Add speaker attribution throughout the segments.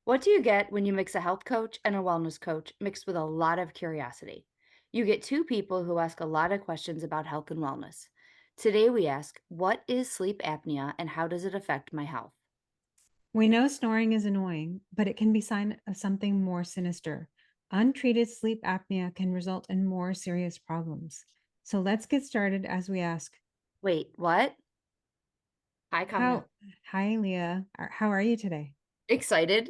Speaker 1: What do you get when you mix a health coach and a wellness coach mixed with a lot of curiosity? You get two people who ask a lot of questions about health and wellness. Today we ask, what is sleep apnea and how does it affect my health?
Speaker 2: We know snoring is annoying, but it can be sign of something more sinister. Untreated sleep apnea can result in more serious problems. So let's get started as we ask,
Speaker 1: Wait, what? Hi, Kamna.
Speaker 2: how hi Leah, how are you today?
Speaker 1: Excited?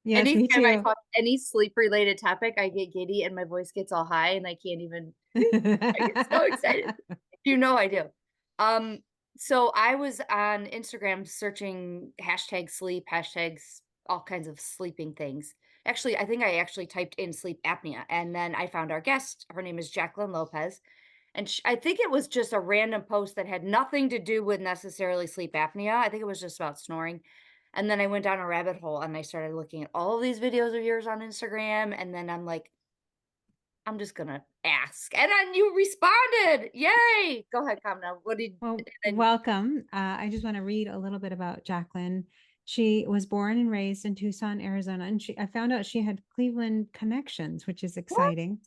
Speaker 2: Yes, me
Speaker 1: Anytime I
Speaker 2: too.
Speaker 1: talk any sleep related topic, I get giddy and my voice gets all high and I can't even I get so excited. You know I do. Um, so I was on Instagram searching hashtag sleep, hashtags, all kinds of sleeping things. Actually, I think I actually typed in sleep apnea and then I found our guest. Her name is Jacqueline Lopez. And I think it was just a random post that had nothing to do with necessarily sleep apnea. I think it was just about snoring. And then I went down a rabbit hole and I started looking at all of these videos of yours on Instagram. And then I'm like, I'm just gonna ask. And then you responded. Yay. Go ahead, Kamna. What did
Speaker 2: Well,
Speaker 1: and
Speaker 2: welcome. I just want to read a little bit about Jacqueline. She was born and raised in Tucson, Arizona, and I found out she had Cleveland connections, which is
Speaker 1: what?
Speaker 2: exciting.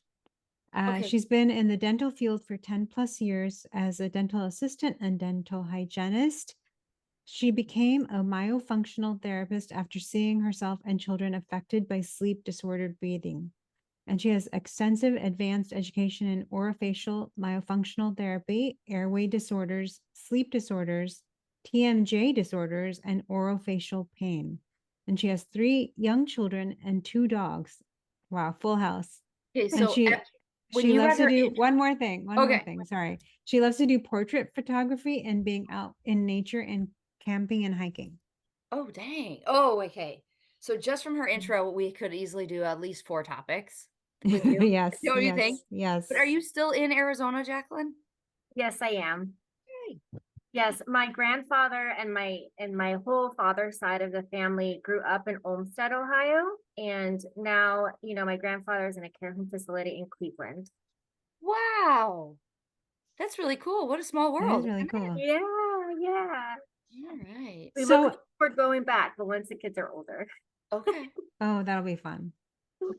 Speaker 1: Okay.
Speaker 2: She's been in the dental field for 10 plus years as a dental assistant and dental hygienist. She became a myofunctional therapist after seeing herself and children affected by sleep disordered breathing. And she has extensive advanced education in orofacial myofunctional therapy, airway disorders, sleep disorders, TMJ disorders, and orofacial pain. And she has three young children and two dogs. Wow, full house.
Speaker 1: Okay.
Speaker 2: And
Speaker 1: So when
Speaker 2: she
Speaker 1: you
Speaker 2: loves
Speaker 1: read
Speaker 2: to
Speaker 1: her
Speaker 2: do
Speaker 1: intro,
Speaker 2: one more
Speaker 1: okay.
Speaker 2: thing, sorry. She loves to do portrait photography and being out in nature and camping and hiking.
Speaker 1: Oh, dang. Oh, okay. So just from her intro, we could easily do at least four topics with you.
Speaker 2: Yes,
Speaker 1: Don't you think?
Speaker 2: yes,
Speaker 1: But are
Speaker 2: yes.
Speaker 1: you still in Arizona, Jacqueline?
Speaker 3: Yes, I am.
Speaker 1: Hey.
Speaker 3: Yes, my grandfather and my whole father's side of the family grew up in Olmsted, Ohio, and now, my grandfather's in a care home facility in Cleveland.
Speaker 1: Wow. That's really cool. What a small
Speaker 2: That is
Speaker 1: world,
Speaker 2: really
Speaker 1: isn't it?
Speaker 2: cool.
Speaker 3: Yeah, yeah.
Speaker 1: All right.
Speaker 3: We look
Speaker 2: So,
Speaker 3: forward going back, but once the kids are older.
Speaker 1: Okay.
Speaker 2: oh, that'll be fun.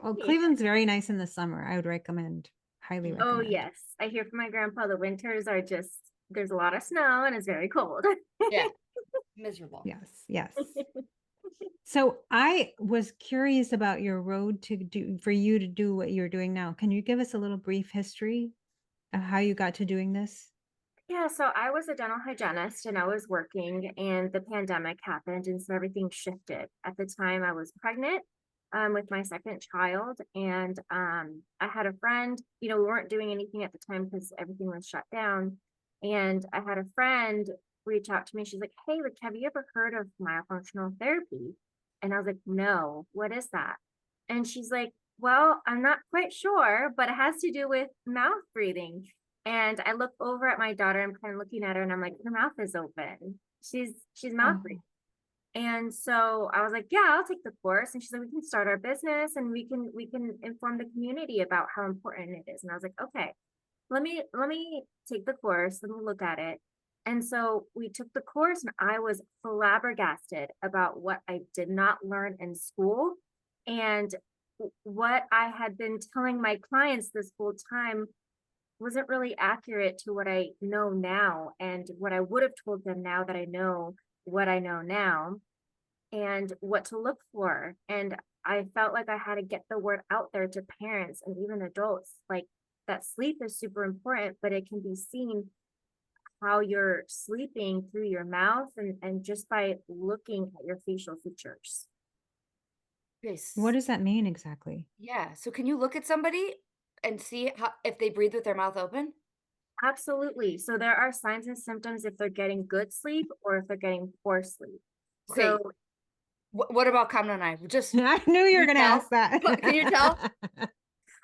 Speaker 2: Oh,
Speaker 3: Yeah.
Speaker 2: Cleveland's very nice in the summer. I would recommend, highly
Speaker 1: Mm.
Speaker 3: Oh,
Speaker 2: recommend.
Speaker 3: yes. I hear from my grandpa the winters are just there's a lot of snow and it's very cold.
Speaker 1: Yeah. Miserable.
Speaker 2: Yes, yes. So I was curious about your road to do for you to do what you're doing now. Can you give us a little brief history of how you got to doing this?
Speaker 3: Yeah, so I was a dental hygienist and I was working, and the pandemic happened, and so everything shifted. At the time, I was pregnant with my second child, and I had a friend. We weren't doing anything at the time because everything was shut down. And I had a friend reach out to me. She's like, "Hey, like, have you ever heard of myofunctional therapy?" And I was like, "No, what is that?" And she's like, "Well, I'm not quite sure, but it has to do with mouth breathing." And I look over at my daughter, I'm kind of looking at her and I'm like, her mouth is open. She's mouth breathing.
Speaker 2: Oh,
Speaker 3: And so I was like, yeah, I'll take the course. And she's like, we can start our business and we can inform the community about how important it is. And I was like, okay, let me take the course, let me look at it. And so we took the course and I was flabbergasted about what I did not learn in school and what I had been telling my clients this whole time wasn't really accurate to what I know now and what I would have told them now that I know what I know now and what to look for. And I felt like I had to get the word out there to parents and even adults, like that sleep is super important, but it can be seen how you're sleeping through your mouth and just by looking at your facial features.
Speaker 2: what
Speaker 1: Yes.
Speaker 2: does that mean exactly?
Speaker 1: Yeah. So can you look at somebody and see how if they breathe with their mouth open?
Speaker 3: Absolutely. So there are signs and symptoms if they're getting good sleep or if they're getting poor sleep.
Speaker 1: Okay.
Speaker 3: So
Speaker 1: What about Kamna and I? Just
Speaker 2: I knew you
Speaker 1: can
Speaker 2: were
Speaker 1: you
Speaker 2: going to
Speaker 1: tell?
Speaker 2: ask that.
Speaker 1: Can you tell?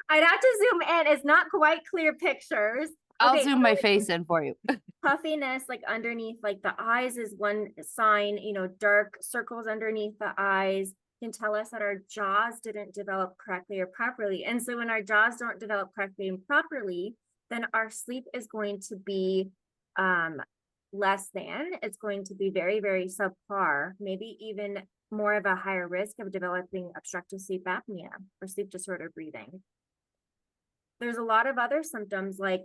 Speaker 3: I'd have to zoom in. It's not quite clear pictures.
Speaker 1: I'll
Speaker 3: Okay,
Speaker 1: zoom
Speaker 3: so
Speaker 1: my
Speaker 3: like
Speaker 1: face in for you.
Speaker 3: puffiness, like underneath, like the eyes is one sign, dark circles underneath the eyes can tell us that our jaws didn't develop correctly or properly. And so when our jaws don't develop correctly and properly, then our sleep is going to be less than. It's going to be very, very subpar, maybe even more of a higher risk of developing obstructive sleep apnea or sleep disorder breathing. There's a lot of other symptoms like,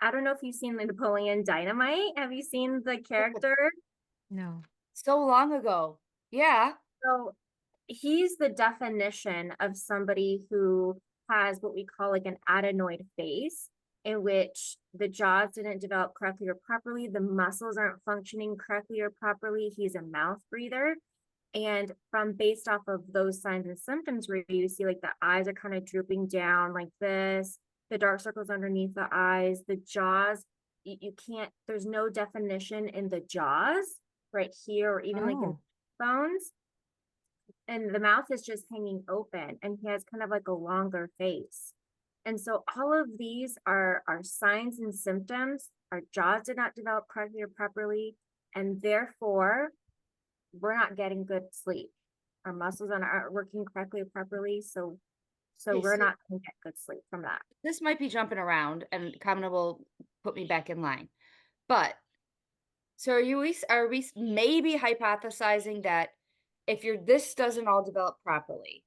Speaker 3: I don't know if you've seen the Napoleon Dynamite. Have you seen the
Speaker 1: Oh,
Speaker 3: character?
Speaker 2: No.
Speaker 1: so long ago. Yeah.
Speaker 3: So he's the definition of somebody who has what we call like an adenoid face, in which the jaws didn't develop correctly or properly, the muscles aren't functioning correctly or properly. He's a mouth breather. And from based off of those signs and symptoms where you see like the eyes are kind of drooping down like this, the dark circles underneath the eyes, the jaws, you can't, there's no definition in the jaws right here or even like in
Speaker 2: Oh,
Speaker 3: bones. And the mouth is just hanging open and he has kind of like a longer face. And so all of these are signs and symptoms. Our jaws did not develop correctly or properly, and therefore we're not getting good sleep. Our muscles aren't working correctly or properly, so
Speaker 1: Okay,
Speaker 3: we're
Speaker 1: so
Speaker 3: not going to get good sleep from that.
Speaker 1: this might be jumping around and Kamina will put me back in line. But so are we maybe hypothesizing that if this doesn't all develop properly,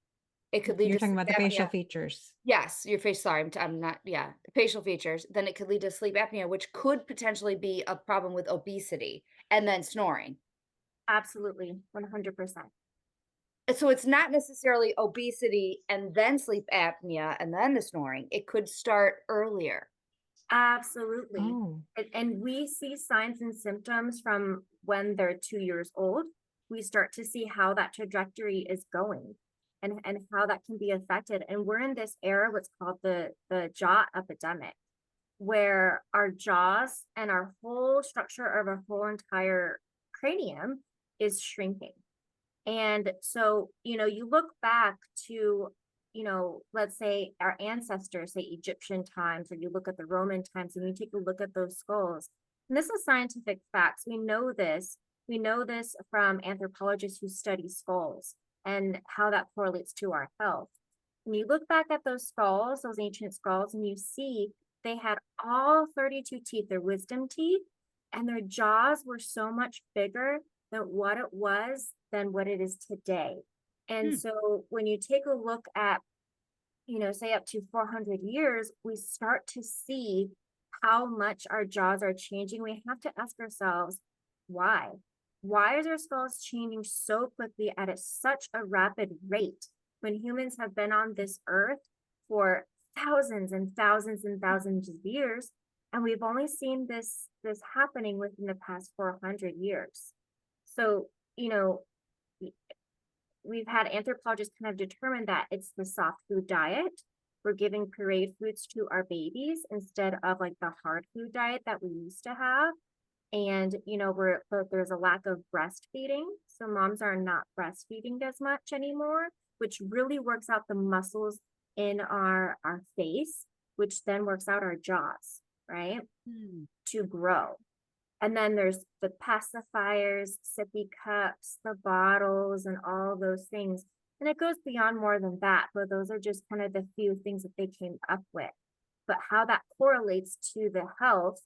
Speaker 1: it could lead
Speaker 2: you're
Speaker 1: to
Speaker 2: talking
Speaker 1: sleep
Speaker 2: about the
Speaker 1: apnea.
Speaker 2: facial features.
Speaker 1: Yes, your face. Sorry, I'm not. Yeah, facial features. Then it could lead to sleep apnea, which could potentially be a problem with obesity and then snoring.
Speaker 3: Absolutely, 100%.
Speaker 1: So it's not necessarily obesity and then sleep apnea and then the snoring. It could start earlier.
Speaker 3: Absolutely.
Speaker 2: Oh,
Speaker 3: And we see signs and symptoms from when they're 2 years old. We start to see how that trajectory is going and how that can be affected. And we're in this era, what's called the jaw epidemic, where our jaws and our whole structure of our whole entire cranium is shrinking. And so, you look back to, let's say our ancestors, say Egyptian times, or you look at the Roman times and you take a look at those skulls. And this is scientific facts. We know this. We know this from anthropologists who study skulls and how that correlates to our health. When you look back at those skulls, those ancient skulls, and you see they had all 32 teeth, their wisdom teeth, and their jaws were so much bigger than what it was than what it is today. And
Speaker 1: Hmm.
Speaker 3: so when you take a look at, say up to 400 years, we start to see how much our jaws are changing. We have to ask ourselves, why? Why is our skulls changing so quickly at such a rapid rate when humans have been on this earth for thousands and thousands and thousands of years, and we've only seen this happening within the past 400 years? So, we've had anthropologists kind of determine that it's the soft food diet. We're giving pureed foods to our babies instead of like the hard food diet that we used to have. And, there's a lack of breastfeeding. So moms are not breastfeeding as much anymore, which really works out the muscles in our face, which then works out our jaws, right?
Speaker 1: Hmm.
Speaker 3: To grow. And then there's the pacifiers, sippy cups, the bottles, and all those things. And it goes beyond more than that, but those are just kind of the few things that they came up with. But how that correlates to the health,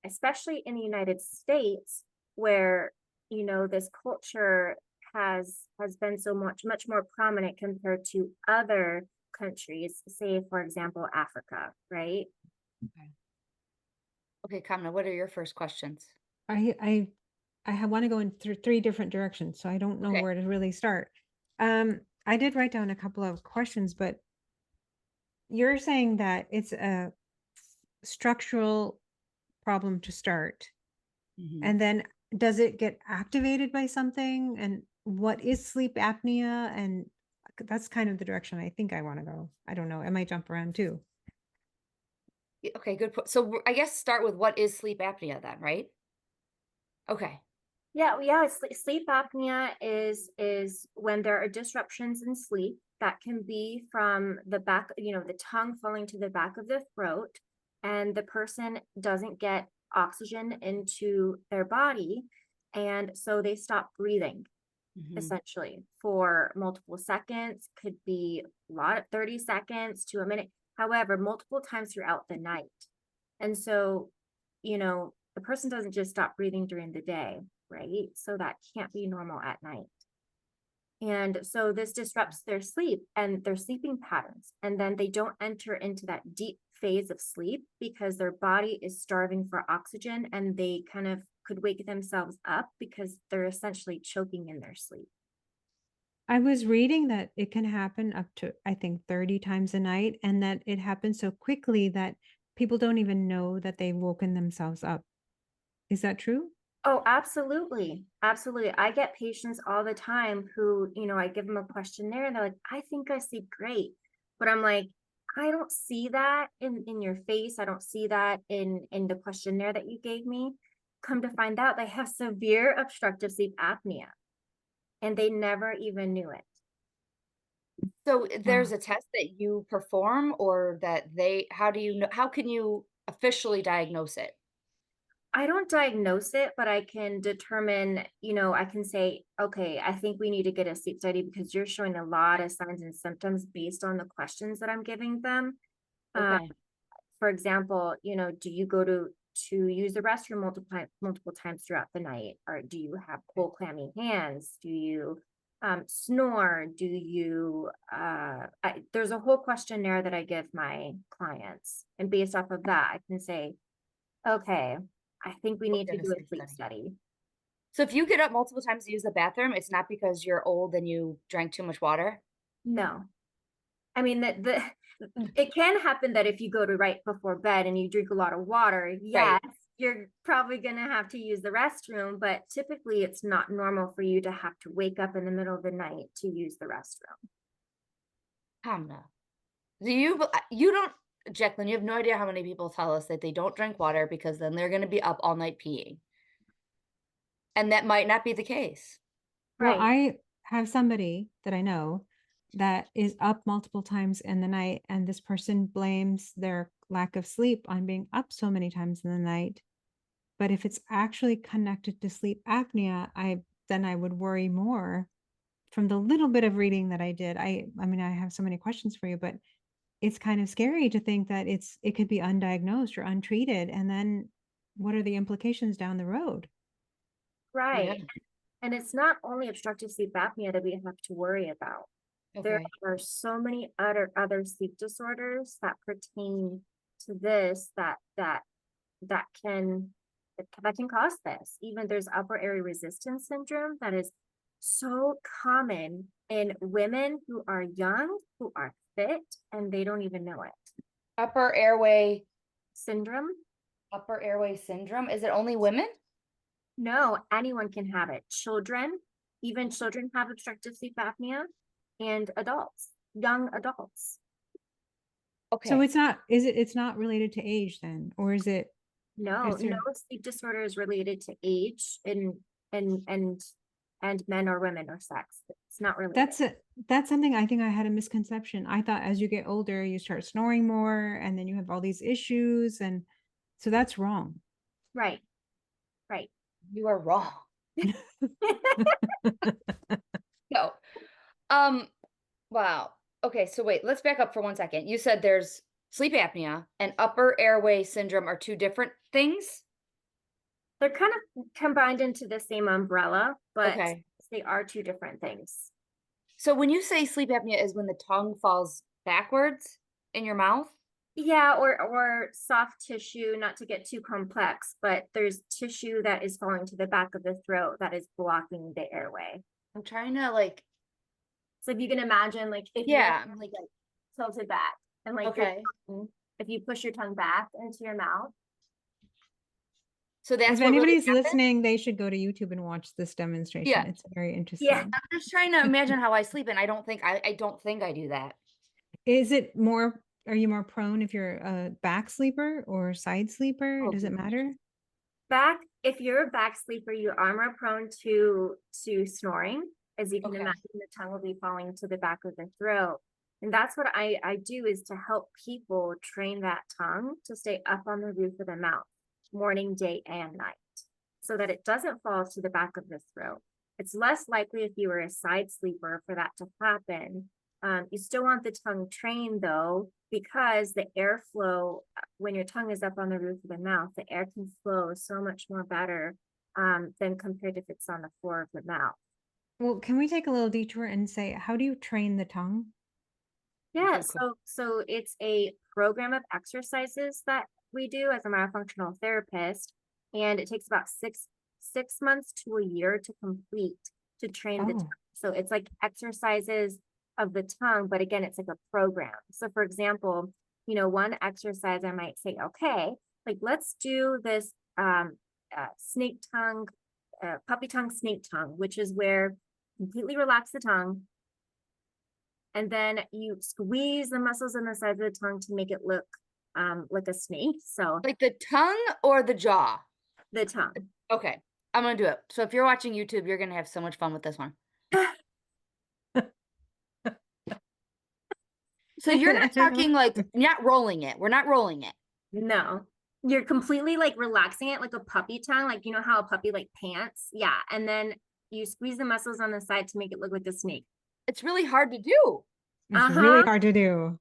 Speaker 3: especially in the United States, where, this culture has been so much more prominent compared to other countries, say, for example, Africa, right?
Speaker 1: Okay, Kamina, what are your first questions?
Speaker 2: I want to go in through three different directions, so I don't know
Speaker 1: Okay.
Speaker 2: where to really start. I did write down a couple of questions, but you're saying that it's a structural problem to start,
Speaker 1: Mhm.
Speaker 2: and then does it get activated by something? And what is sleep apnea? And that's kind of the direction I think I want to go. I don't know. It might jump around too.
Speaker 1: Okay, good. So I guess start with what is sleep apnea then, right? Okay.
Speaker 3: Yeah. Sleep apnea is when there are disruptions in sleep that can be from the back, the tongue falling to the back of the throat, and the person doesn't get oxygen into their body, and so they stop breathing
Speaker 1: Mhm.
Speaker 3: essentially for multiple seconds, could be a lot of 30 seconds to a minute, however, multiple times throughout the night. And so, the person doesn't just stop breathing during the day, right? So that can't be normal at night. And so this disrupts their sleep and their sleeping patterns. And then they don't enter into that deep phase of sleep because their body is starving for oxygen, and they kind of could wake themselves up because they're essentially choking in their sleep.
Speaker 2: I was reading that it can happen up to, I think, 30 times a night, and that it happens so quickly that people don't even know that they've woken themselves up. Is that true?
Speaker 3: Oh, absolutely. Absolutely. I get patients all the time who, I give them a questionnaire and they're like, I think I sleep great. But I'm like, I don't see that in your face. I don't see that in the questionnaire that you gave me. Come to find out, they have severe obstructive sleep apnea and they never even knew it.
Speaker 1: So there's
Speaker 2: Wow.
Speaker 1: a test that you perform or that how do you know, how can you officially diagnose it?
Speaker 3: I don't diagnose it, but I can determine, I can say, okay, I think we need to get a sleep study because you're showing a lot of signs and symptoms based on the questions that I'm giving them. Uh,
Speaker 1: Okay.
Speaker 3: for example, do you go to use the restroom multiple times throughout the night? Or do you have cold, clammy hands? Do you snore? Do you there's a whole questionnaire that I give my clients. And based off of that, I can say, okay, I think we
Speaker 1: We'll
Speaker 3: need to
Speaker 1: get a
Speaker 3: do a
Speaker 1: sleep
Speaker 3: sleep
Speaker 1: study.
Speaker 3: study.
Speaker 1: So if you get up multiple times to use the bathroom, it's not because you're old and you drank too much water?
Speaker 3: No. I mean that the it can happen that if you go to right before bed and you drink a lot of water, yes,
Speaker 1: Right.
Speaker 3: you're probably going to have to use the restroom, but typically it's not normal for you to have to wake up in the middle of the night to use the restroom.
Speaker 1: Hamna. You don't, Jacqueline, you have no idea how many people tell us that they don't drink water because then they're gonna be up all night peeing, and that might not be the case.
Speaker 2: Well,
Speaker 3: Right.
Speaker 2: I have somebody that I know that is up multiple times in the night, and this person blames their lack of sleep on being up so many times in the night. But if it's actually connected to sleep apnea, I would worry more. From the little bit of reading that I did, I mean, I have so many questions for you, but it's kind of scary to think that it could be undiagnosed or untreated, and then what are the implications down the road?
Speaker 1: Yeah,
Speaker 3: Right. And it's not only obstructive sleep apnea that we have to worry about. There
Speaker 1: okay.
Speaker 3: are so many other sleep disorders that pertain to this that can that can cause this. Even there's upper airway resistance syndrome that is so common in women who are young, who are fit, and they don't even know it.
Speaker 1: Upper airway
Speaker 3: Syndrome?
Speaker 1: upper airway syndrome, is it only women?
Speaker 3: No, anyone can have it. Children, even children have obstructive sleep apnea, and adults, young adults.
Speaker 2: So
Speaker 1: Okay,
Speaker 2: it's not related to age then, or
Speaker 3: No,
Speaker 2: is
Speaker 3: no
Speaker 2: there
Speaker 3: sleep disorder is related to age and and and men or women or sex. It's not related.
Speaker 2: that's a that's something I think I had a misconception. I thought as you get older, you start snoring more and then you have all these issues, and so that's wrong.
Speaker 3: Right, right.
Speaker 1: you are wrong. No. Um, wow. Okay, so wait, let's back up for 1 second. You said there's sleep apnea and upper airway syndrome are 2 different things?
Speaker 3: They're kind of combined into the same umbrella, but
Speaker 1: Okay.
Speaker 3: they are two different things.
Speaker 1: So when you say sleep apnea is when the tongue falls backwards in your mouth?
Speaker 3: Yeah, or soft tissue, not to get too complex, but there's tissue that is falling to the back of the throat that is blocking the airway.
Speaker 1: I'm trying to like,
Speaker 3: So if you can imagine, like if your
Speaker 1: yeah, I'm like,
Speaker 3: like tilted back and like your
Speaker 1: okay.
Speaker 3: tongue, if you push your tongue back into your mouth,
Speaker 1: So
Speaker 2: If
Speaker 1: that's what really
Speaker 2: anybody's
Speaker 1: happened?
Speaker 2: listening, they should go to YouTube and watch this demonstration.
Speaker 1: Yeah.
Speaker 2: It's very
Speaker 3: yeah,
Speaker 2: interesting.
Speaker 1: I'm just trying to imagine how I sleep and I don't think I do that.
Speaker 2: Is it more, are you more prone if you're a back sleeper or side sleeper?
Speaker 1: Oh
Speaker 2: Does it
Speaker 1: goodness.
Speaker 2: matter?
Speaker 3: back. If you're a back sleeper, you are more prone to snoring, as you can
Speaker 1: Okay.
Speaker 3: imagine. The tongue will be falling to the back of the throat, and that's what I do is to help people train that tongue to stay up on the roof of the mouth, morning, day, and night, so that it doesn't fall to the back of the throat. It's less likely if you were a side sleeper for that to happen. You still want the tongue trained though, because the airflow, when your tongue is up on the roof of the mouth, the air can flow so much more better than compared if it's on the floor of the mouth.
Speaker 2: Well, can we take a little detour and say, how do you train the tongue?
Speaker 3: Yeah,
Speaker 1: Good question.
Speaker 3: so it's a program of exercises that we do as a myofunctional therapist, and it takes about six months to a year to complete to train the tongue.
Speaker 2: Oh,
Speaker 3: So it's like exercises of the tongue, but again, it's like a program. So for example, one exercise I might say, okay, like let's do this snake tongue, puppy tongue, snake tongue, which is where completely relax the tongue, and then you squeeze the muscles on the sides of the tongue to make it look like a snake. So
Speaker 1: Like the tongue or the jaw?
Speaker 3: the tongue.
Speaker 1: Okay, I'm gonna do it. So if you're watching YouTube, you're gonna have so much fun with this one. So you're not talking like not rolling it. We're not rolling it.
Speaker 3: No, you're completely like relaxing it like a puppy tongue, like you know how a puppy like pants. Yeah, and then you squeeze the muscles on the side to make it look like a snake.
Speaker 1: It's really hard to do.
Speaker 2: it's really
Speaker 3: Uh-huh.
Speaker 2: hard to do.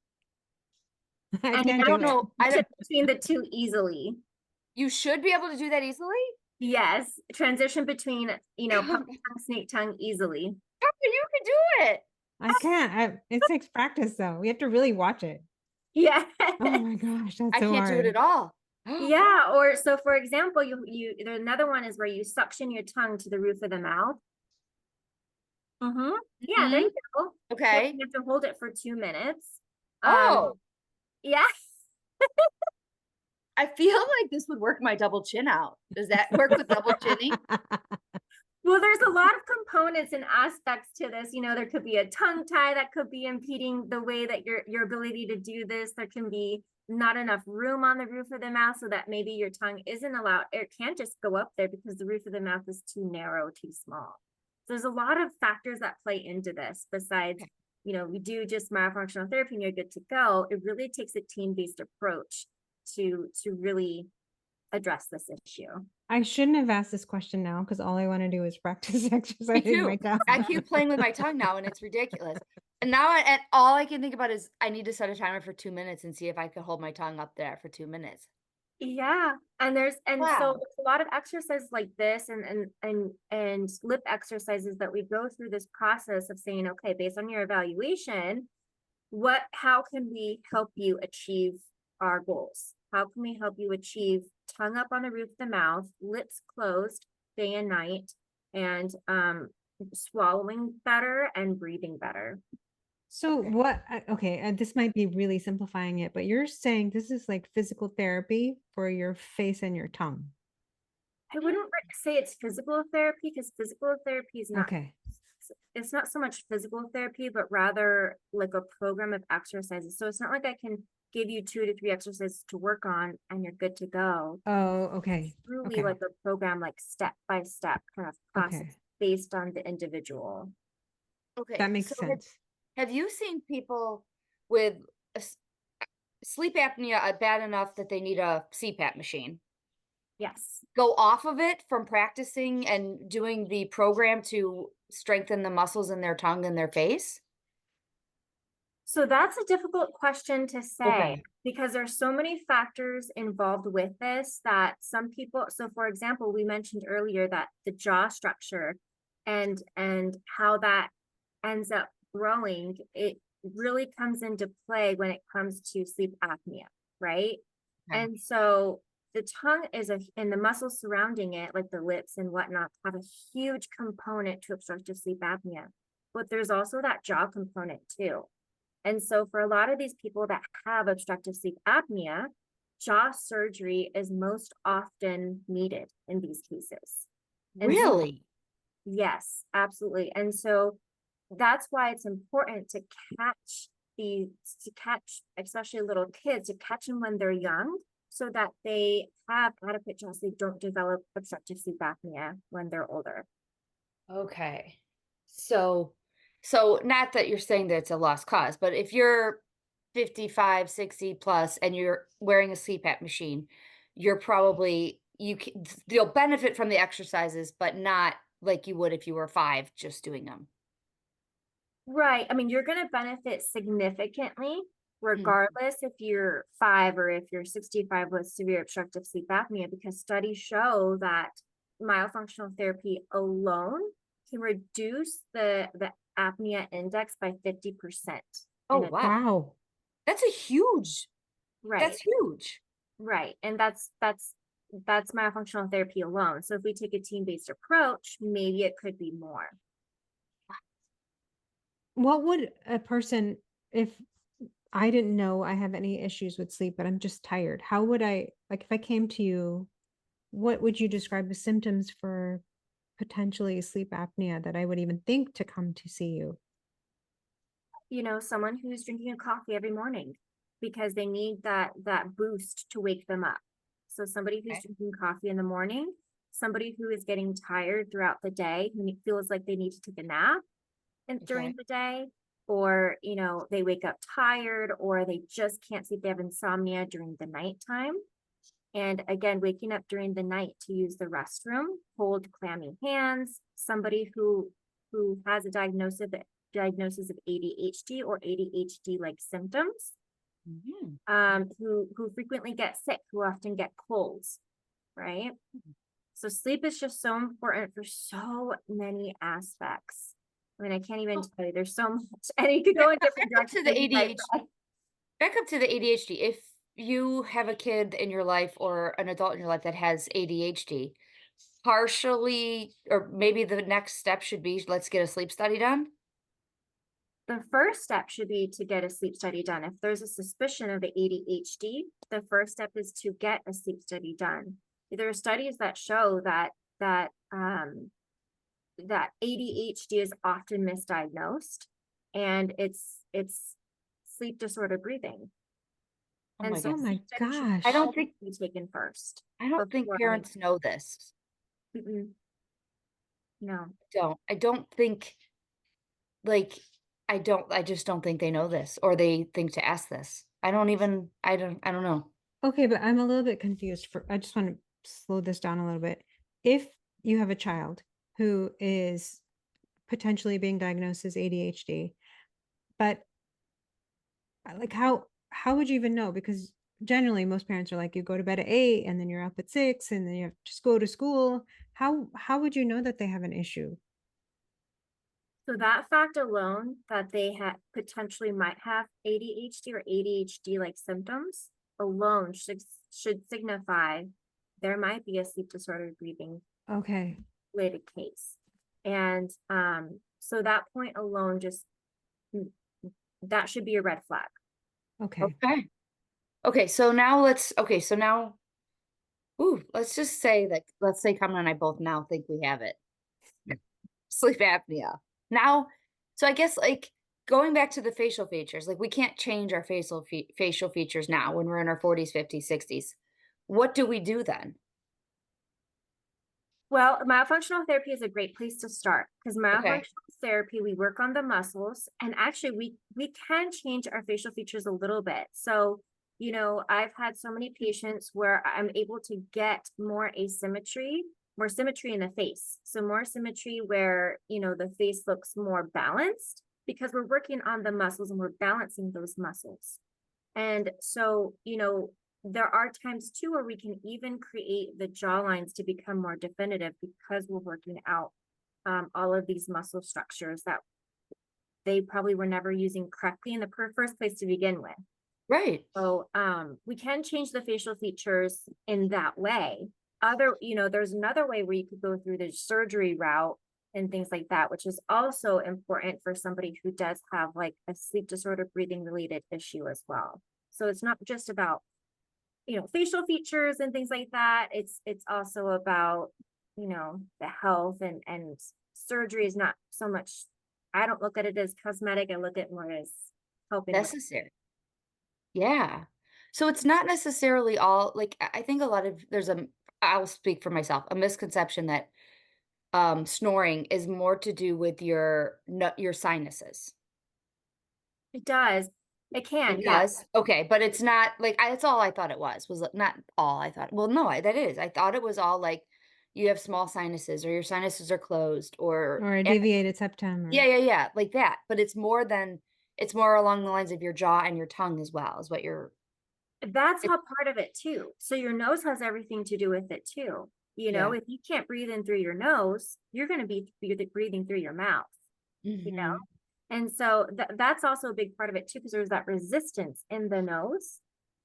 Speaker 2: I
Speaker 3: And
Speaker 2: can't
Speaker 1: I
Speaker 2: do
Speaker 1: don't
Speaker 2: it.
Speaker 1: know. I don't.
Speaker 3: between the two easily.
Speaker 1: You should be able to do that easily.
Speaker 3: Yes, transition between
Speaker 1: How
Speaker 3: puppy tongue, snake tongue easily.
Speaker 1: you can do it?
Speaker 2: I can't. It takes practice though. We have to really watch it.
Speaker 3: Yeah.
Speaker 2: Oh my gosh, that's
Speaker 1: I
Speaker 2: so
Speaker 1: can't do it
Speaker 2: hard.
Speaker 1: at all.
Speaker 3: Yeah, or so for example, there's another one is where you suction your tongue to the roof of the mouth. Mm-hmm. Yeah, there
Speaker 1: Mhm.
Speaker 3: you go.
Speaker 1: Okay.
Speaker 3: You have to hold it for 2 minutes.
Speaker 1: Oh,
Speaker 3: Yeah.
Speaker 1: I feel like this would work my double chin out. Does that work with double chinning?
Speaker 3: Well, there's a lot of components and aspects to this. There could be a tongue tie that could be impeding the way that your ability to do this. There can be not enough room on the roof of the mouth so that maybe your tongue isn't allowed. It can't just go up there because the roof of the mouth is too narrow, too small. So there's a lot of factors that play into this besides, we do just myofunctional therapy and you're good to go. It really takes a team-based approach to really address this issue.
Speaker 2: I shouldn't have asked this question now because all I want to do is practice
Speaker 1: Me
Speaker 2: exercising my
Speaker 1: too.
Speaker 2: tongue.
Speaker 1: I keep playing with my tongue now and it's ridiculous. And now and all I can think about is I need to set a timer for 2 minutes and see if I could hold my tongue up there for 2 minutes.
Speaker 3: Yeah, and so
Speaker 1: Wow.
Speaker 3: there's a lot of exercises like this and lip exercises that we go through this process of saying, okay, based on your evaluation, how can we help you achieve our goals? How can we help you achieve tongue up on the roof of the mouth, lips closed day and night, and swallowing better and breathing better?
Speaker 2: So
Speaker 1: Okay.
Speaker 2: okay, this might be really simplifying it, but you're saying this is like physical therapy for your face and your tongue.
Speaker 3: I wouldn't say it's physical therapy because physical therapy is not,
Speaker 2: Okay.
Speaker 3: it's not so much physical therapy, but rather like a program of exercises. So it's not like I can give you 2 to 3 exercises to work on and you're good to go.
Speaker 2: Oh,
Speaker 3: It's
Speaker 2: okay.
Speaker 3: truly
Speaker 2: Okay.
Speaker 3: like a program, like step by step kind of process
Speaker 2: Okay.
Speaker 3: based on the individual.
Speaker 1: Okay.
Speaker 2: That makes
Speaker 1: So
Speaker 2: sense.
Speaker 1: have you seen people with a sleep apnea bad enough that they need a CPAP machine
Speaker 3: Yes.
Speaker 1: go off of it from practicing and doing the program to strengthen the muscles in their tongue and their face?
Speaker 3: So that's a difficult question to say
Speaker 1: Okay.
Speaker 3: because there's so many factors involved with this that some people, so for example, we mentioned earlier that the jaw structure and how that ends up growing, it really comes into play when it comes to sleep apnea, right?
Speaker 1: Okay.
Speaker 3: And so the tongue and the muscles surrounding it, like the lips and whatnot, have a huge component to obstructive sleep apnea. But there's also that jaw component too. And so for a lot of these people that have obstructive sleep apnea, jaw surgery is most often needed in these cases. And so,
Speaker 1: Really?
Speaker 3: yes, absolutely. And so that's why it's important to catch, especially little kids, to catch them when they're young so that they have adequate jaw so they don't develop obstructive sleep apnea when they're older.
Speaker 1: Okay. So not that you're saying that it's a lost cause, but if you're 55, 60 plus and you're wearing a CPAP machine, you're probably you'll benefit from the exercises, but not like you would if you were 5 just doing them.
Speaker 3: Right. I mean, you're going to benefit significantly,
Speaker 1: Mm.
Speaker 3: regardless if you're 5 or if you're 65 with severe obstructive sleep apnea, because studies show that myofunctional therapy alone can reduce the apnea index by 50%.
Speaker 1: Oh, wow.
Speaker 2: Wow.
Speaker 1: That's a huge,
Speaker 3: Right,
Speaker 1: that's huge.
Speaker 3: right. And that's myofunctional therapy alone. So if we take a team-based approach, maybe it could be more.
Speaker 2: What would a person, if I didn't know I have any issues with sleep, but I'm just tired, how would I, like, if I came to you, what would you describe the symptoms for potentially sleep apnea that I would even think to come to see you?
Speaker 3: Someone who's drinking a coffee every morning because they need that boost to wake them up. So somebody who's
Speaker 1: Okay.
Speaker 3: drinking coffee in the morning, somebody who is getting tired throughout the day, who feels like they need to take a nap during
Speaker 1: Okay.
Speaker 3: the day, or they wake up tired, or they just can't sleep, they have insomnia during the nighttime. And again, waking up during the night to use the restroom, cold, clammy hands, somebody who has a diagnosis of ADHD or ADHD like symptoms,
Speaker 1: Mhm.
Speaker 3: who frequently get sick, who often get colds, right? So sleep is just so important for so many aspects. I mean, I can't even
Speaker 1: Oh,
Speaker 3: tell you, there's so much, and you could go in different
Speaker 1: back up
Speaker 3: directions
Speaker 1: to the
Speaker 3: as you
Speaker 1: ADHD.
Speaker 3: digress.
Speaker 1: Back up to the ADHD. If you have a kid in your life or an adult in your life that has ADHD, partially, or maybe the next step should be, let's get a sleep study done.
Speaker 3: The first step should be to get a sleep study done. If there's a suspicion of the ADHD, the first step is to get a sleep study done. There are studies that show that ADHD is often misdiagnosed, and it's sleep disorder breathing.
Speaker 1: Oh
Speaker 3: And
Speaker 1: my
Speaker 3: so
Speaker 2: Oh
Speaker 1: goodness.
Speaker 3: sleep
Speaker 2: my
Speaker 3: study should
Speaker 1: I
Speaker 2: gosh.
Speaker 1: don't
Speaker 3: always
Speaker 1: think
Speaker 3: be taken first
Speaker 1: I don't think
Speaker 3: before any.
Speaker 1: parents know this.
Speaker 3: Mm-mm, no.
Speaker 1: I don't think, like, I just don't think they know this or they think to ask this. I don't know.
Speaker 2: Okay, but I'm a little bit confused for, I just want to slow this down a little bit. If you have a child who is potentially being diagnosed as ADHD, but like how would you even know? Because generally most parents are like, you go to bed at 8 and then you're up at 6 and then you have to just go to school. How would you know that they have an issue?
Speaker 3: So that fact alone, that they potentially might have ADHD or ADHD like symptoms alone should signify there might be a sleep disordered breathing
Speaker 2: Okay.
Speaker 3: related case. And so that point alone, just that should be a red flag.
Speaker 2: Okay.
Speaker 1: Okay. Okay, so now, ooh, let's just say that, let's say Kamala and I both now think we have it. Sleep apnea. Now, so I guess, like, going back to the facial features, like, we can't change our facial features now when we're in our 40s, 50s, 60s. What do we do then?
Speaker 3: Well, myofunctional therapy is a great place to start because
Speaker 1: Okay.
Speaker 3: myofunctional therapy, we work on the muscles, and actually we can change our facial features a little bit. So, I've had so many patients where I'm able to get more asymmetry, more symmetry in the face. So more symmetry where, the face looks more balanced because we're working on the muscles and we're balancing those muscles. And so, there are times too where we can even create the jaw lines to become more definitive because we're working out all of these muscle structures that they probably were never using correctly in the first place to begin with.
Speaker 1: Right.
Speaker 3: So we can change the facial features in that way. There's another way where you could go through the surgery route and things like that, which is also important for somebody who does have like a sleep disorder breathing related issue as well. So it's not just about, facial features and things like that. It's also about, the health, and surgery is not so much, I don't look at it as cosmetic. I look at it more as helping with.
Speaker 1: Necessary. Yeah. So it's not necessarily all, like, I think a lot of there's a I'll speak for myself, a misconception that snoring is more to do with your your sinuses.
Speaker 3: It does. It can,
Speaker 1: It
Speaker 3: yeah.
Speaker 1: does. Okay, but it's not like that's all I thought it was not all I thought. Well, no, that is. I thought it was all like you have small sinuses or your sinuses are closed or
Speaker 2: Or a deviated septum
Speaker 1: yeah,
Speaker 2: or
Speaker 1: yeah, yeah, like that. But it's more along the lines of your jaw and your tongue as well, is what you're
Speaker 3: That's
Speaker 1: it's
Speaker 3: how part of it too. So your nose has everything to do with it too. You know, if you can't breathe in through your nose, you're going to be breathing through your mouth, you know?
Speaker 1: Mhm.
Speaker 3: And so that's also a big part of it too, because there's that resistance in the nose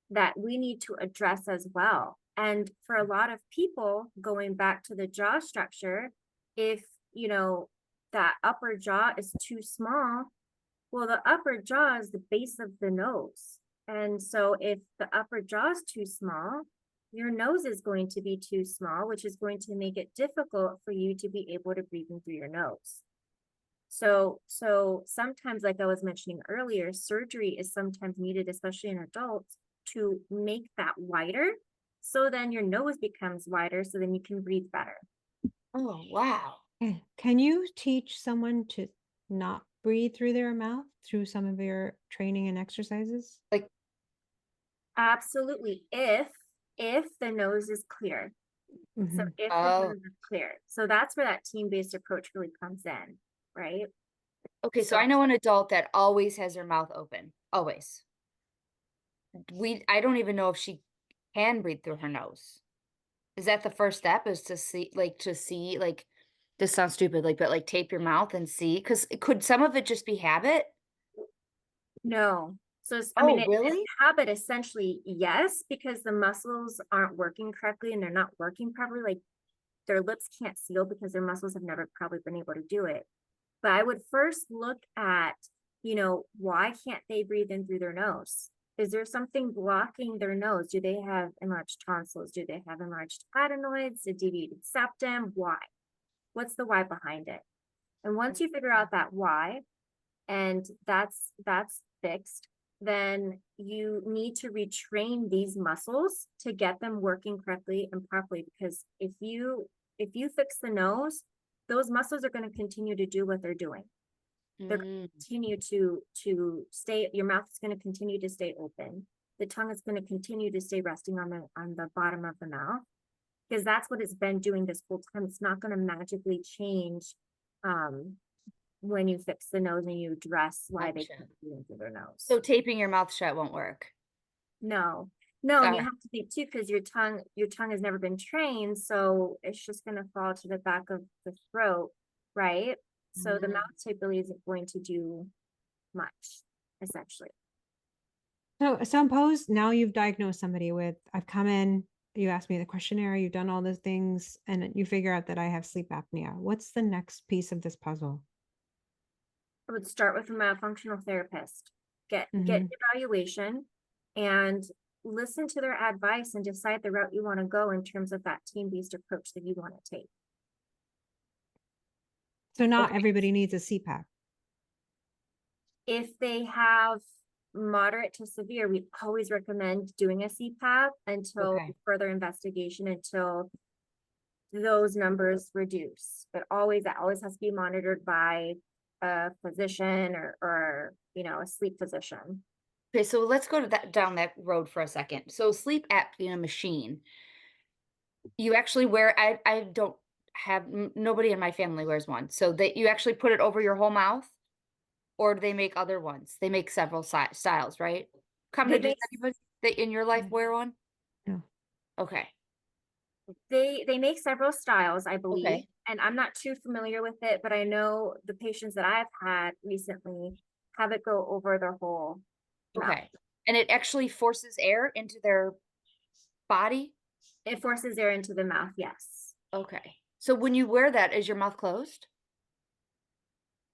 Speaker 3: that we need to address as well. And for a lot of people, going back to the jaw structure, if, you know, that upper jaw is too small, well, the upper jaw is the base of the nose. And so if the upper jaw is too small, your nose is going to be too small, which is going to make it difficult for you to be able to breathe in through your nose. So sometimes, like I was mentioning earlier, surgery is sometimes needed, especially in adults, to make that wider. So then your nose becomes wider, so then you can breathe better.
Speaker 1: Oh, wow.
Speaker 2: Can you teach someone to not breathe through their mouth through some of your training and exercises?
Speaker 1: Like,
Speaker 3: Absolutely. If the nose is clear. So
Speaker 2: Mhm.
Speaker 3: if the
Speaker 1: oh,
Speaker 3: nose is clear. So that's where that team-based approach really comes in, right?
Speaker 1: okay. So
Speaker 3: So
Speaker 1: I know an adult that always has her mouth open, always. I don't even know if she can breathe through her nose. Is that the first step is to see, like, this sounds stupid, like, but, like, tape your mouth and see? Because could some of it just be habit?
Speaker 3: no. So I mean,
Speaker 1: Oh,
Speaker 3: it's
Speaker 1: really?
Speaker 3: habit essentially, yes, because the muscles aren't working correctly and they're not working properly. Like their lips can't seal because their muscles have never probably been able to do it. But I would first look at, you know, why can't they breathe in through their nose? Is there something blocking their nose? Do they have enlarged tonsils? Do they have enlarged adenoids, a deviated septum? Why? What's the why behind it? And once you figure out that why, and that's fixed, then you need to retrain these muscles to get them working correctly and properly, because if you fix the nose, those muscles are going to continue to do what they're doing. They're going
Speaker 1: Mm,
Speaker 3: to continue to stay, your mouth is going to continue to stay open, the tongue is going to continue to stay resting on the bottom of the mouth, because that's what it's been doing this whole time. It's not going to magically change um when you fix the nose and you address why they
Speaker 1: gotcha.
Speaker 3: can't breathe through their nose.
Speaker 1: So taping your mouth shut won't work.
Speaker 3: No, no, and you
Speaker 1: Alright.
Speaker 3: have to think too, because your tongue has never been trained, so it's just going to fall to the back of the throat, right? So the
Speaker 1: Mm.
Speaker 3: mouth tape really isn't going to do much, essentially.
Speaker 2: So suppose now you've diagnosed somebody with, I've come in, you asked me the questionnaire, you've done all those things, and you figure out that I have sleep apnea. What's the next piece of this puzzle?
Speaker 3: I would start with a myofunctional therapist, get
Speaker 2: Mhm.
Speaker 3: evaluation, and listen to their advice and decide the route you want to go in terms of that team-based approach that you want to take.
Speaker 2: So not
Speaker 1: Okay,
Speaker 2: everybody needs a CPAP.
Speaker 3: If they have moderate to severe, we always recommend doing a CPAP until
Speaker 1: okay.
Speaker 3: further investigation, until those numbers reduce. But always, that always has to be monitored by a physician or you know, a sleep physician.
Speaker 1: Okay, so let's go to that down that road for a second. So sleep apnea machine, you actually wear I don't have nobody in my family wears one. So that you actually put it over your whole mouth, or do they make other ones? They make several styles, right?
Speaker 3: They
Speaker 1: Does
Speaker 3: make
Speaker 1: anybody that in your life
Speaker 2: Mm.
Speaker 1: wear one?
Speaker 2: No.
Speaker 1: Okay.
Speaker 3: they make several styles, I believe,
Speaker 1: Okay.
Speaker 3: and I'm not too familiar with it, but I know the patients that I've had recently have it go over their whole mouth.
Speaker 1: Okay. And it actually forces air into their body?
Speaker 3: It forces air into the mouth, yes.
Speaker 1: Okay. So when you wear that, is your mouth closed?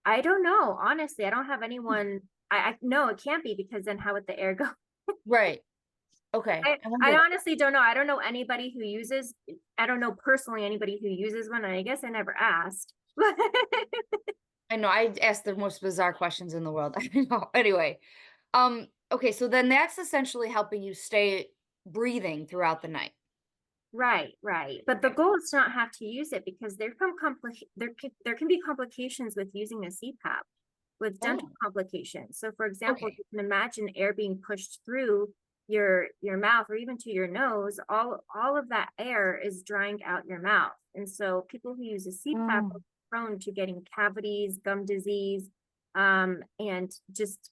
Speaker 3: I don't know, honestly. I don't have anyone. I no, it can't be, because then how would the air go?
Speaker 1: Right. Okay. I
Speaker 3: I
Speaker 1: wonder.
Speaker 3: honestly don't know. I don't know anybody who uses. I don't know personally anybody who uses one. And I guess I never asked.
Speaker 1: I know I ask the most bizarre questions in the world. I know. Anyway, okay, so then that's essentially helping you stay breathing throughout the night.
Speaker 3: Right, right. But the
Speaker 1: Okay.
Speaker 3: goal is to not have to use it, because there can be complications with using a CPAP, with dental
Speaker 1: Oh,
Speaker 3: complications. So for example,
Speaker 1: okay.
Speaker 3: you can imagine air being pushed through your mouth or even to your nose. All of that air is drying out your mouth. And so people who use a CPAP
Speaker 2: Oh.
Speaker 3: are prone to getting cavities, gum disease, and just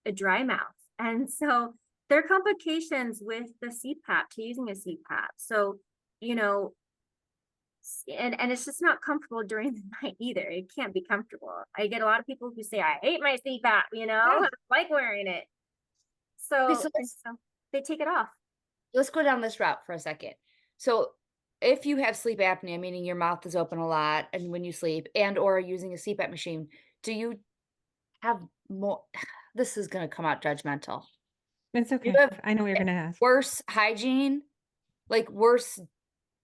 Speaker 3: a dry mouth. And so there are complications with the CPAP, to using a CPAP. So, you know, And it's just not comfortable during the night either. It can't be comfortable. I get a lot of people who say, I hate my CPAP, you know, I
Speaker 1: Yeah.
Speaker 3: don't like wearing it.
Speaker 1: Okay,
Speaker 3: So,
Speaker 1: so
Speaker 3: so they take it off.
Speaker 1: let's go down this route for a second. So, if you have sleep apnea, meaning your mouth is open a lot and when you sleep and or using a CPAP machine, do you have more this is gonna come out judgmental.
Speaker 2: It's
Speaker 1: Do you
Speaker 2: okay.
Speaker 1: have
Speaker 2: I know what you're gonna ask.
Speaker 1: worse hygiene, like worse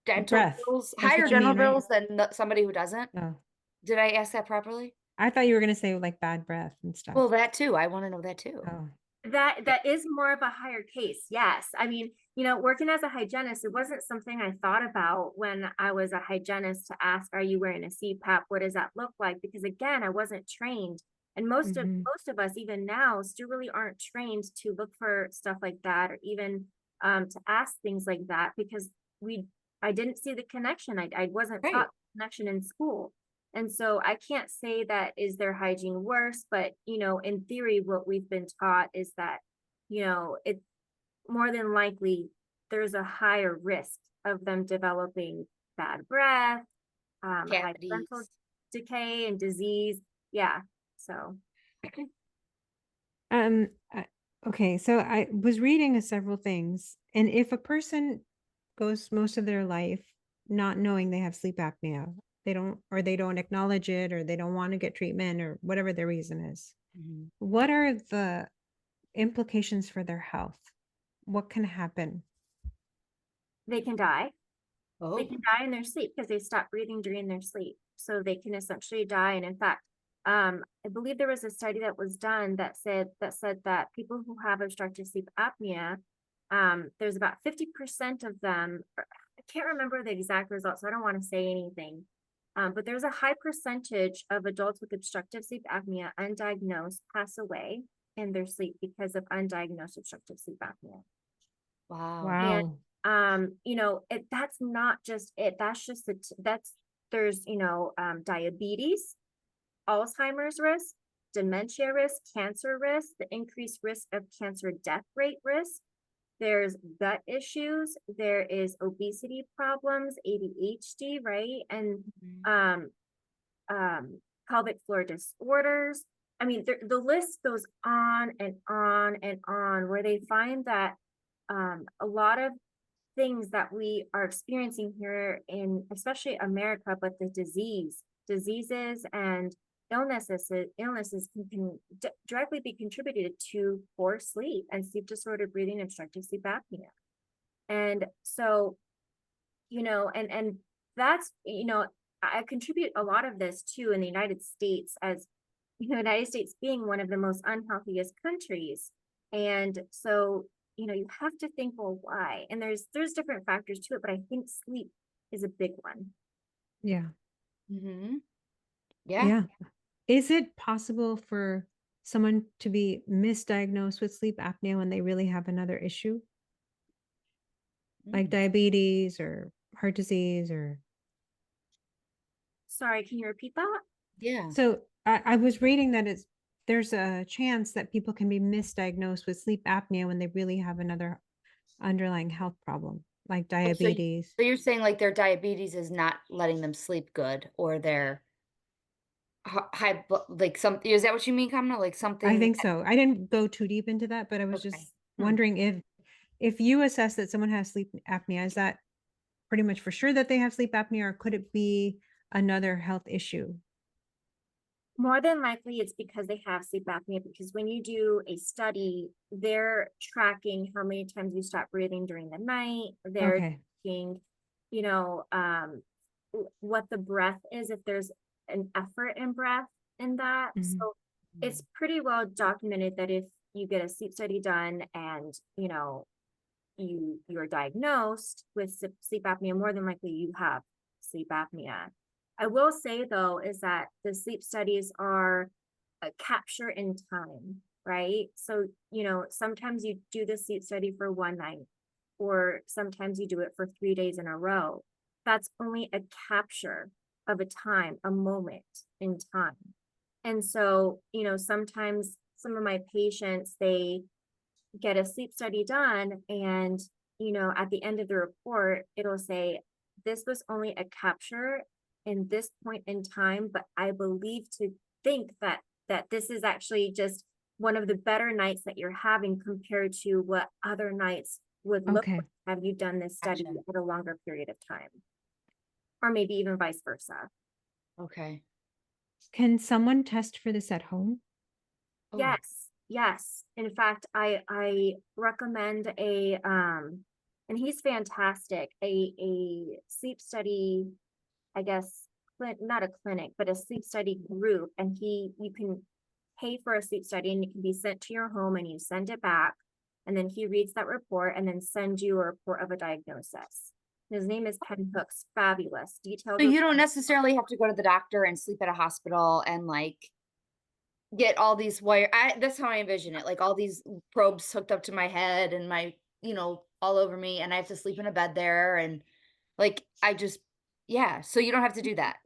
Speaker 1: dental
Speaker 2: Breath.
Speaker 1: bills,
Speaker 2: That's
Speaker 1: higher
Speaker 2: what you
Speaker 1: dental
Speaker 2: mean, right?
Speaker 1: bills than somebody who doesn't?
Speaker 2: Oh,
Speaker 1: Did I ask that properly?
Speaker 2: I thought you were gonna say like bad breath and stuff.
Speaker 1: Well, that too. I wanna know that too.
Speaker 2: Oh,
Speaker 1: Yeah.
Speaker 3: That is more of a higher case. Yes. I mean, you know, working as a hygienist, it wasn't something I thought about when I was a hygienist to ask, are you wearing a CPAP? What does that look like? Because again, I wasn't trained. And
Speaker 2: mhm.
Speaker 3: most of us, even now, still really aren't trained to look for stuff like that, or even to ask things like that, because we I didn't see the connection. I wasn't taught
Speaker 1: Right.
Speaker 3: the connection in school. And so I can't say that is their hygiene worse, but you know, in theory, what we've been taught is that, you know, it more than likely there's a higher risk of them developing bad breath, high dental
Speaker 1: Cavities.
Speaker 3: decay and disease. Yeah. So
Speaker 2: Um, I, okay, so I was reading several things, and if a person goes most of their life not knowing they have sleep apnea, they don't acknowledge it, or they don't want to get treatment, or whatever their reason is,
Speaker 1: Mhm.
Speaker 2: what are the implications for their health? What can happen?
Speaker 3: they can die. They
Speaker 1: Oh,
Speaker 3: can die in their sleep because they stop breathing during their sleep. So they can essentially die. And in fact, I believe there was a study that was done that said that people who have obstructive sleep apnea, there's about 50% of them. I can't remember the exact results, so I don't want to say anything. But there's a high percentage of adults with obstructive sleep apnea undiagnosed pass away in their sleep because of undiagnosed obstructive sleep apnea.
Speaker 1: wow.
Speaker 3: And
Speaker 2: Wow.
Speaker 3: you know, that's not just it. That's just that's there's, you know, diabetes, Alzheimer's risk, dementia risk, cancer risk, the increased risk of cancer death rate risk. There's gut issues, there is obesity problems, ADHD, right? And
Speaker 1: Mhm.
Speaker 3: um um pelvic floor disorders. I mean, the list goes on and on and on, where they find that a lot of things that we are experiencing here in especially America, but the diseases and illnesses can directly be contributed to poor sleep and sleep disordered breathing, obstructive sleep apnea. And so, you know, and that's, you know, I contribute a lot of this too in the United States, as you know, United States being one of the most unhealthiest countries. And so, you know, you have to think, well, why? And there's different factors to it, but I think sleep is a big one.
Speaker 2: Yeah.
Speaker 1: Mhm. Yeah.
Speaker 2: Yeah. Is it possible for someone to be misdiagnosed with sleep apnea when they really have another issue, like
Speaker 1: Mm.
Speaker 2: diabetes or heart disease or
Speaker 3: Sorry, can you repeat that?
Speaker 1: Yeah.
Speaker 2: so I was reading that there's a chance that people can be misdiagnosed with sleep apnea when they really have another underlying health problem, like
Speaker 1: Oh,
Speaker 2: diabetes.
Speaker 1: so you're saying, like, their diabetes is not letting them sleep good or their high blo like, some is that what you mean, Kamna? Like,
Speaker 2: I
Speaker 1: something
Speaker 2: think so. I didn't go too deep into that, but I was
Speaker 1: okay.
Speaker 2: just
Speaker 3: Hmm.
Speaker 2: wondering if you assess that someone has sleep apnea, is that pretty much for sure that they have sleep apnea, or could it be another health issue?
Speaker 3: More than likely, it's because they have sleep apnea, because when you do a study, they're tracking how many times you stop breathing during the night. They're
Speaker 2: Okay.
Speaker 3: tracking, you know, what the breath is, if there's an effort in breath in that.
Speaker 2: Mhm.
Speaker 3: So
Speaker 1: Mm.
Speaker 3: it's pretty well documented that if you get a sleep study done and, you know, you're diagnosed with sleep apnea, more than likely you have sleep apnea. I will say though, is that the sleep studies are a capture in time, right? So, you know, sometimes you do the sleep study for one night, or sometimes you do it for 3 days in a row. That's only a capture of a time, a moment in time. And so, you know, sometimes some of my patients, they get a sleep study done, and you know, at the end of the report it'll say this was only a capture in this point in time, but I believe to think that this is actually just one of the better nights that you're having compared to what other nights would look
Speaker 2: Okay.
Speaker 3: like. Have you done this study
Speaker 1: Gotcha.
Speaker 3: at a longer period of time? Or maybe even vice versa.
Speaker 1: Okay.
Speaker 2: Can someone test for this at home?
Speaker 1: Oh,
Speaker 3: Yes, yes. In fact, I recommend and he's fantastic, a sleep study, I guess, not a clinic, but a sleep study group. And you can pay for a sleep study and it can be sent to your home and you send it back. And then he reads that report and then sends you a report of a diagnosis. His name is Ken Hooks. Fabulous. Detailed.
Speaker 1: so you don't necessarily have to go to the doctor and sleep at a hospital and like get all these that's how I envision it, like all these probes hooked up to my head and my, all over me, and I have to sleep in a bed there, and like I just yeah, so you don't have to do that.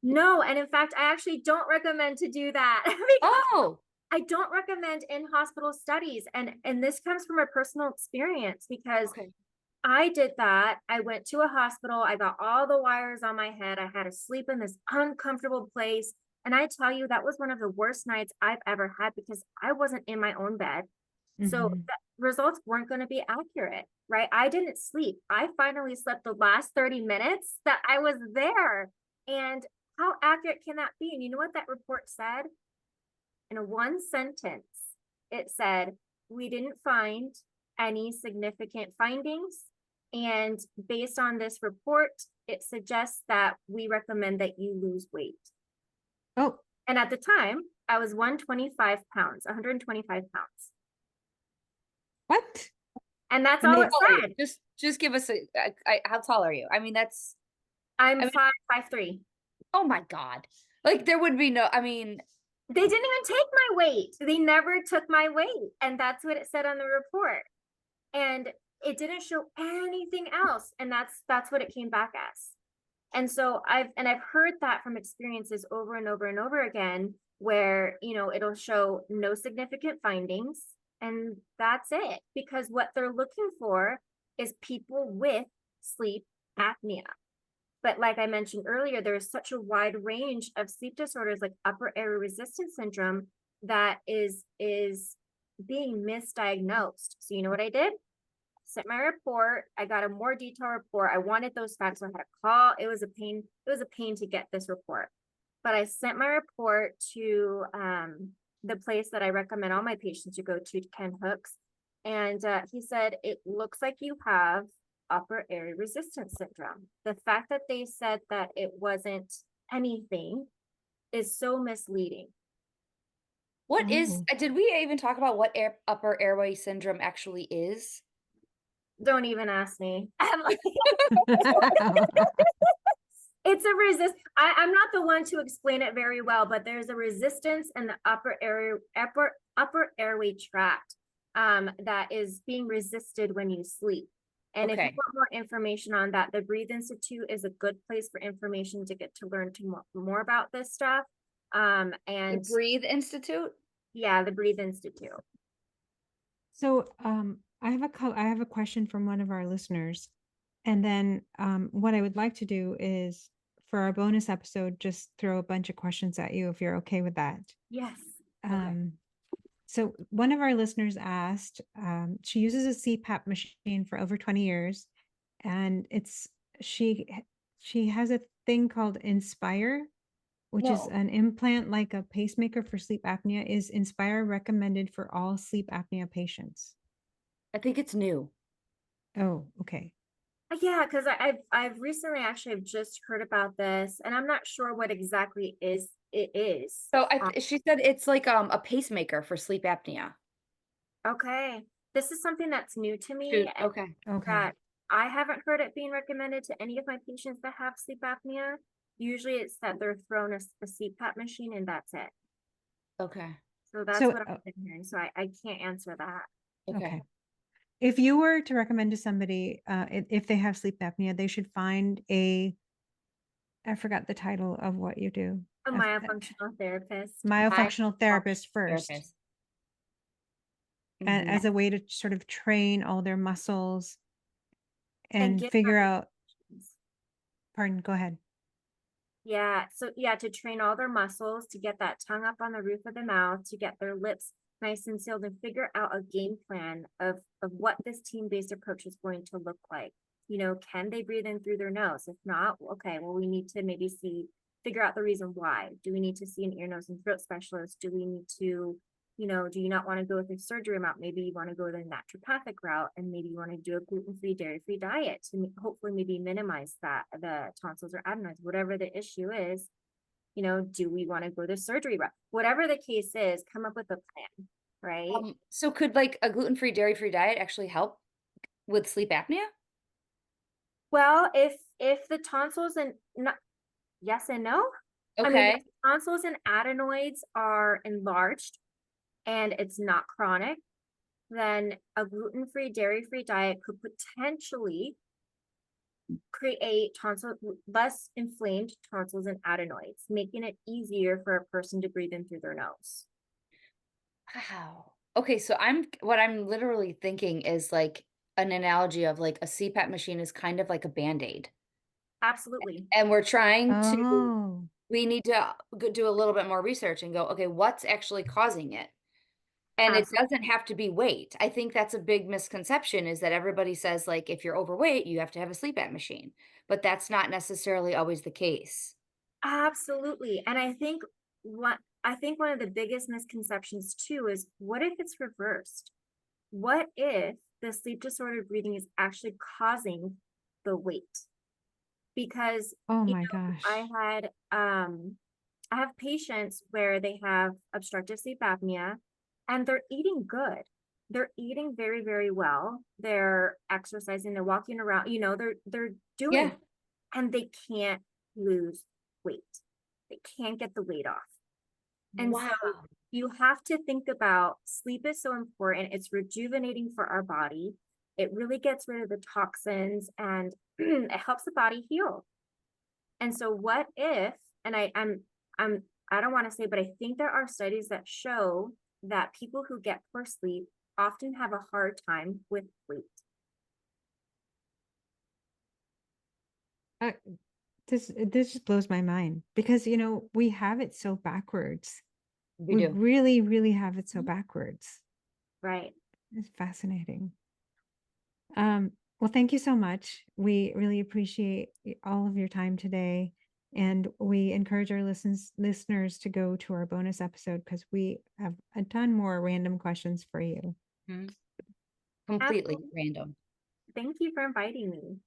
Speaker 3: No, and in fact, I actually don't recommend to do that because
Speaker 1: Oh,
Speaker 3: I don't recommend in hospital studies. And this comes from a personal experience because
Speaker 1: okay.
Speaker 3: I did that. I went to a hospital. I got all the wires on my head. I had to sleep in this uncomfortable place. And I tell you, that was one of the worst nights I've ever had because I wasn't in my own bed. So
Speaker 2: Mhm.
Speaker 3: the results weren't going to be accurate, right? I didn't sleep. I finally slept the last 30 minutes that I was there. And how accurate can that be? And you know what that report said? In a one sentence, it said, we didn't find any significant findings. And based on this report, it suggests that we recommend that you lose weight.
Speaker 2: Oh,
Speaker 3: And at the time, I was 125 pounds, 125 pounds.
Speaker 2: what?
Speaker 3: And that's
Speaker 2: And
Speaker 3: all
Speaker 2: they
Speaker 3: it
Speaker 1: How tall are you?
Speaker 3: said.
Speaker 1: Just give us how tall are you? I mean,
Speaker 3: I'm
Speaker 1: I mean,
Speaker 3: 5'3".
Speaker 1: oh my God. Like there would be no, I mean,
Speaker 3: They didn't even take my weight. They never took my weight. And that's what it said on the report. And it didn't show anything else. And that's what it came back as. And so I've heard that from experiences over and over and over again, where, it'll show no significant findings and that's it, because what they're looking for is people with sleep apnea. But like I mentioned earlier, there's such a wide range of sleep disorders like upper airway resistance syndrome that is being misdiagnosed. So you know what I did? Sent my report. I got a more detailed report. I wanted those facts, so I had to call. It was a pain. It was a pain to get this report. But I sent my report to the place that I recommend all my patients to go to Ken Hooks. And he said, it looks like you have upper airway resistance syndrome. The fact that they said that it wasn't anything is so misleading.
Speaker 1: what is,
Speaker 2: Oh.
Speaker 1: did we even talk about what upper airway syndrome actually is?
Speaker 3: Don't even ask me. It's a I'm not the one to explain it very well, but there's a resistance in the upper airway tract that is being resisted when you sleep. And if you
Speaker 1: Okay.
Speaker 3: want more information on that, the Breathe Institute is a good place for information to get to learn more about this stuff.
Speaker 1: The
Speaker 3: And
Speaker 1: Breathe Institute?
Speaker 3: yeah, the Breathe Institute.
Speaker 2: So, I have a question from one of our listeners. And then, what I would like to do is for our bonus episode, just throw a bunch of questions at you if you're okay with that.
Speaker 3: Yes.
Speaker 2: Um, so one of our listeners asked, she uses a CPAP machine for over 20 years, and she she has a thing called Inspire, which is
Speaker 1: No,
Speaker 2: an implant like a pacemaker for sleep apnea. Is Inspire recommended for all sleep apnea patients?
Speaker 1: I think it's new.
Speaker 2: Oh, okay.
Speaker 3: Yeah, because I've recently actually have just heard about this, and I'm not sure what exactly it is.
Speaker 1: So she said it's like a pacemaker for sleep apnea.
Speaker 3: Okay, this is something that's new to me,
Speaker 1: Shoot.
Speaker 3: and
Speaker 1: Okay.
Speaker 2: Okay.
Speaker 3: that I haven't heard it being recommended to any of my patients that have sleep apnea. Usually, it's that they're thrown a CPAP machine, and that's it.
Speaker 1: Okay.
Speaker 3: So that's
Speaker 2: So,
Speaker 3: what I've been hearing. So I can't answer that.
Speaker 1: Okay.
Speaker 2: okay. If you were to recommend to somebody, if they have sleep apnea, they should find I forgot the title of what you do.
Speaker 3: A myofunctional therapist.
Speaker 1: My
Speaker 2: Myofunctional therapist first,
Speaker 1: therapist. Mhm.
Speaker 2: as a way to sort of train all their muscles
Speaker 3: And
Speaker 2: and
Speaker 3: give
Speaker 2: figure out, pardon, go ahead.
Speaker 3: Yeah, so yeah, to train all their muscles, to get that tongue up on the roof of the mouth, to get their lips nice and sealed, and figure out a game plan of what this team-based approach is going to look like. You know, can they breathe in through their nose? If not, okay, well, we need to maybe figure out the reason why. Do we need to see an ear, nose, and throat specialist? Do we need to, you know, do you not want to go with a surgery route? Maybe you want to go the naturopathic route, and maybe you want to do a gluten-free, dairy-free diet to hopefully maybe minimize the tonsils or adenoids, whatever the issue is. You know, do we want to go the surgery route? Whatever the case is, come up with a plan, right?
Speaker 1: So could like a gluten-free, dairy-free diet actually help with sleep apnea?
Speaker 3: Well, if the tonsils and not yes and no. I mean, if
Speaker 1: Okay.
Speaker 3: the tonsils and adenoids are enlarged and it's not chronic, then a gluten-free, dairy-free diet could potentially create less inflamed tonsils and adenoids, making it easier for a person to breathe in through their nose.
Speaker 1: Wow. Okay, so what I'm literally thinking is like an analogy of like a CPAP machine is kind of like a Band-Aid.
Speaker 3: Absolutely.
Speaker 1: And we're trying to
Speaker 2: Oh,
Speaker 1: we need to do a little bit more research and go, okay, what's actually causing it? And it
Speaker 3: Absolutely.
Speaker 1: doesn't have to be weight. I think that's a big misconception is that everybody says like if you're overweight, you have to have a sleep app machine. But that's not necessarily always the case.
Speaker 3: Absolutely. And I think one of the biggest misconceptions too is, what if it's reversed? What if the sleep disordered breathing is actually causing the weight? Because,
Speaker 2: oh
Speaker 3: you
Speaker 2: my
Speaker 3: know,
Speaker 2: gosh.
Speaker 3: I have patients where they have obstructive sleep apnea and they're eating good. They're eating very, very well. They're exercising, they're walking around, you know, they're doing,
Speaker 1: Yeah.
Speaker 3: and they can't lose weight. They can't get the weight off. And so
Speaker 1: Wow.
Speaker 3: you have to think about, sleep is so important. It's rejuvenating for our body. It really gets rid of the toxins and it helps the body heal. And so what if, and I'm I don't want to say, but I think there are studies that show that people who get poor sleep often have a hard time with weight.
Speaker 2: Uh, this just blows my mind because we have it so backwards.
Speaker 1: We
Speaker 2: We
Speaker 1: do.
Speaker 2: really, really have it so backwards.
Speaker 3: Right.
Speaker 2: It's fascinating. Well, thank you so much. We really appreciate all of your time today. And we encourage our listeners to go to our bonus episode because we have a ton more random questions for you.
Speaker 1: Mhm. Completely
Speaker 3: Absolutely.
Speaker 1: random.
Speaker 3: Thank you for inviting me.